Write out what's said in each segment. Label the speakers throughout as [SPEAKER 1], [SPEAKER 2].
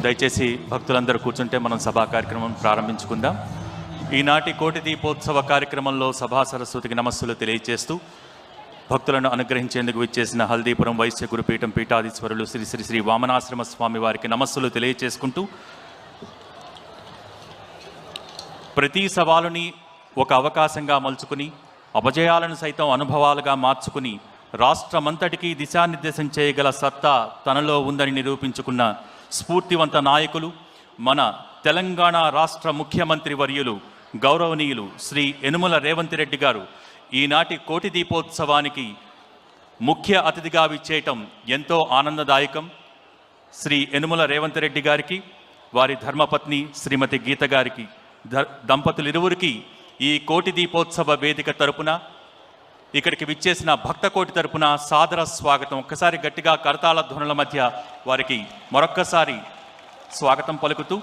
[SPEAKER 1] దయచేసి భక్తులందరూ కూర్చుంటే మనం సభా కార్యక్రమం ప్రారంభించుకుందాం. ఈనాటి కోటి దీపోత్సవ కార్యక్రమంలో సభా సరస్వతికి నమస్సులు తెలియజేస్తూ భక్తులను అనుగ్రహించేందుకు విచ్చేసిన హల్దీపురం వైశ్య గురుపీఠం పీఠాధీశ్వరులు శ్రీ శ్రీ శ్రీ వామనాశ్రమ స్వామి వారికి నమస్సులు తెలియజేసుకుంటూ, ప్రతి సవాలుని ఒక అవకాశంగా మలుచుకుని అపజయాలను సైతం అనుభవాలుగా మార్చుకుని రాష్ట్రమంతటికీ దిశానిర్దేశం చేయగల సత్తా తనలో ఉందని నిరూపించుకున్న స్ఫూర్తివంత నాయకులు మన తెలంగాణ రాష్ట్ర ముఖ్యమంత్రి వర్యులు గౌరవనీయులు శ్రీ యనుమల రేవంత్ రెడ్డి గారు ఈనాటి కోటి దీపోత్సవానికి ముఖ్య అతిథిగా విచ్చేయటం ఎంతో ఆనందదాయకం. శ్రీ యనుమల రేవంత్ రెడ్డి గారికి, వారి ధర్మపత్ని శ్రీమతి గీత గారికి, దంపతులిరువురికి ఈ కోటి దీపోత్సవ వేదిక తరపున, ఇక్కడికి విచ్చేసిన భక్త కోటి తరపున సాదర స్వాగతం. ఒక్కసారి గట్టిగా కరతాళ ధ్వనుల మధ్య వారికి మరొక్కసారి స్వాగతం పలుకుతూ,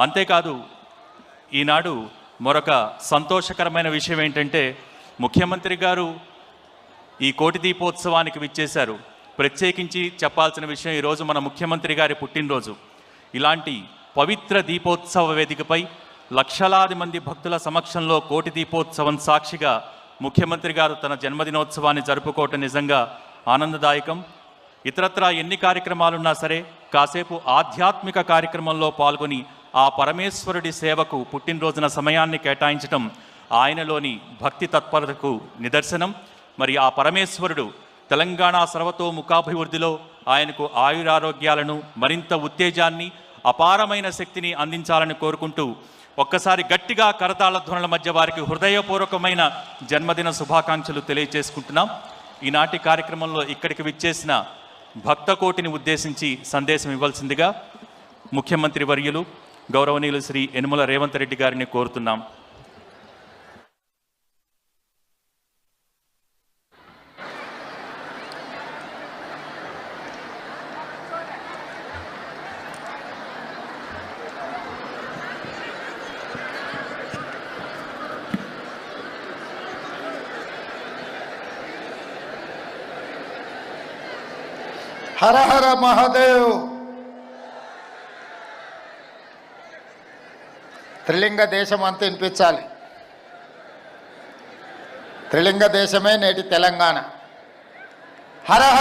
[SPEAKER 1] అంతేకాదు ఈనాడు మరొక సంతోషకరమైన విషయం ఏంటంటే, ముఖ్యమంత్రి గారు ఈ కోటి దీపోత్సవానికి విచ్చేశారు. ప్రత్యేకించి చెప్పాల్సిన విషయం, ఈరోజు మన ముఖ్యమంత్రి గారి పుట్టినరోజు. ఇలాంటి పవిత్ర దీపోత్సవ వేదికపై లక్షలాది మంది భక్తుల సమక్షంలో కోటి దీపోత్సవం సాక్షిగా ముఖ్యమంత్రి గారు తన జన్మదినోత్సవాన్ని జరుపుకోవటం నిజంగా ఆనందదాయకం. ఇతరత్రా ఎన్ని కార్యక్రమాలున్నా సరే కాసేపు ఆధ్యాత్మిక కార్యక్రమంలో పాల్గొని ఆ పరమేశ్వరుడి సేవకు పుట్టినరోజున సమయాన్ని కేటాయించటం ఆయనలోని భక్తి తత్పరతకు నిదర్శనం. మరి ఆ పరమేశ్వరుడు తెలంగాణ సర్వతోముఖాభివృద్ధిలో ఆయనకు ఆయురారోగ్యాలను, మరింత ఉత్తేజాన్ని, అపారమైన శక్తిని అందించాలని కోరుకుంటూ ఒక్కసారి గట్టిగా కరతాళ ధ్వనుల మధ్య వారికి హృదయపూర్వకమైన జన్మదిన శుభాకాంక్షలు తెలియజేసుకుంటున్నాం. ఈనాటి కార్యక్రమంలో ఇక్కడికి విచ్చేసిన భక్త కోటిని ఉద్దేశించి సందేశం ఇవ్వాల్సిందిగా ముఖ్యమంత్రి వర్యులు గౌరవనీయులు శ్రీ యనుమల రేవంత్ రెడ్డి గారిని కోరుతున్నాం.
[SPEAKER 2] హర హర మహాదేవ్. త్రిలింగ దేశం అంతా వినిపించాలి. త్రిలింగ దేశమే నేటి తెలంగాణ. హర హర